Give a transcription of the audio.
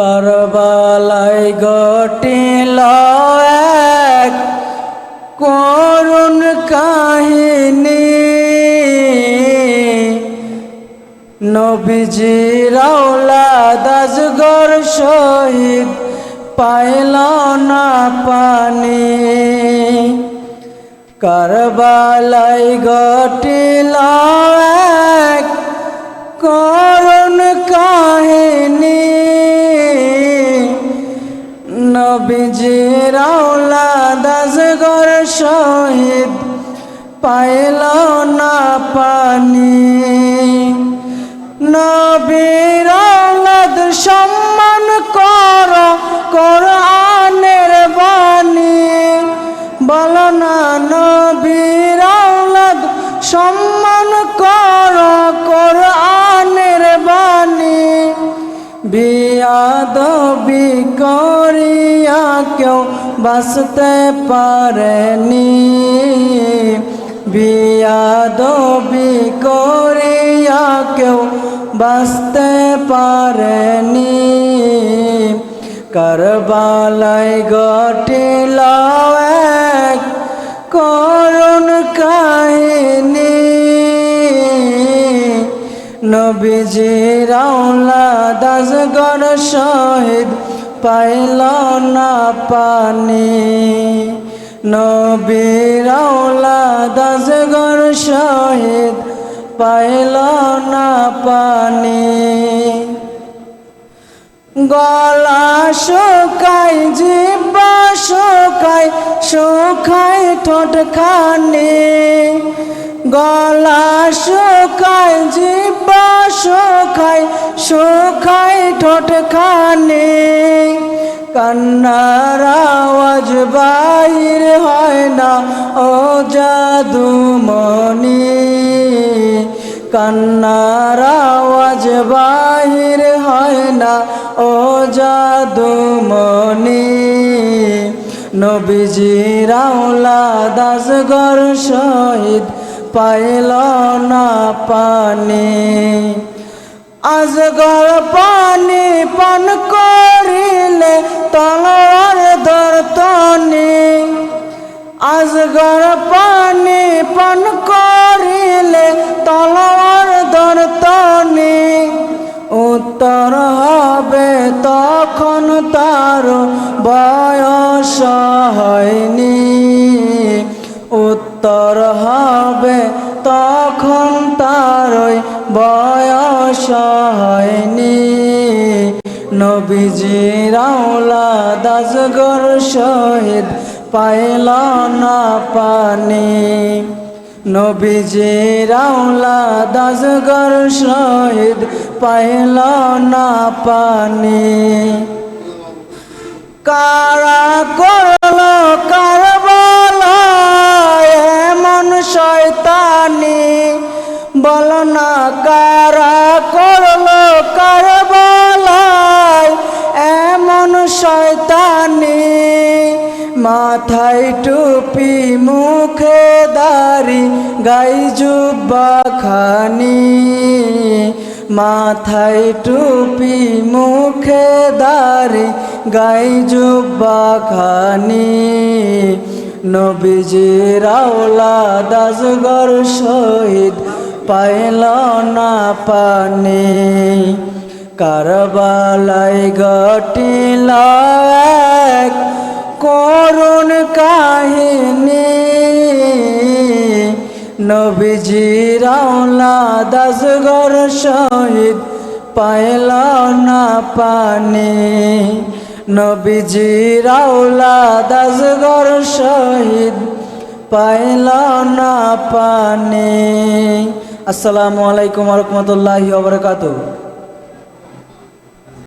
কারবালায় ঘটিল এক করুণ কাহিনী, নবীজির আওলাদ আজগর শহীদ পাইল না পানি। কারবালায় ঘটিল এক করুণ কাহিনী, নবীজির আওলাদ আজগর শহীদ পাইল না পানি। নবীর আওলাদ সম্মান কর কোরআনের বাণী, বলো না নবীর আওলাদ সম্মান কর কোরআনের বাণী। বিয়াদবি করিয়া কেউ বাঁচতে পারেনি, বিয়াদবি করিয়া কেউ বাঁচতে পারেনি। কারবালায় ঘটিল এক করুণ কাহিনী, নবীজির আওলাদ আজগর শহীদ পাইল না পানি। নবীর আওলাদ আজগর শহীদ পাইল না পানি। গলা শুকাই জিহ্বা শুকাই শুকাই ঠোঁটখানি, গলা শুকাই জিহ্বা শুকাই শুকাই ঠোঁটখানি। কান্নার আওয়াজ বাইর হয় না ও জাদুমণি, কান্নার আওয়াজ বাহির হয় না ও জাদুমণি। নবীজির আওলাদ আজগর শহীদ পাইল না পানি। আজগর পানি পান করিলে তলোয়ার ধরতনি, আজগর পানি পান করিলে তলোয়ার ধরতনি। উত্তর হবে তখন তার বয়স হয়নি, উত্তর হবে তখন তার বয়স হয়নি। নবীজির আওলাদ আজগর শহীদ পাইল না পানি, নবীজির আওলাদ আজগর শহীদ পাইল না পানি। কারা করলো কারবালায় এমন শয়তানি, বলো না কারা করলো কারবালায় এমন শয়তানি। মাথায় টুপি মুখে দাড়ি গায়ে জুব্বা খানি, মাথায় টুপি মুখে দাড়ি গায়ে জুব্বা খানি। নবীজির আওলাদ আজগর শহীদ পাইল না পানি। কারবালায় ঘটিল এক করুণ কাহিনী, নবীজির আওলাদ আজগর শহীদ পাইল না পানি। নবীজির আওলাদ আজগর শহীদ পাইল না পানি। আসসালামু আলাইকুম ওয়া রাহমাতুল্লাহি ওয়া বারাকাতুহু।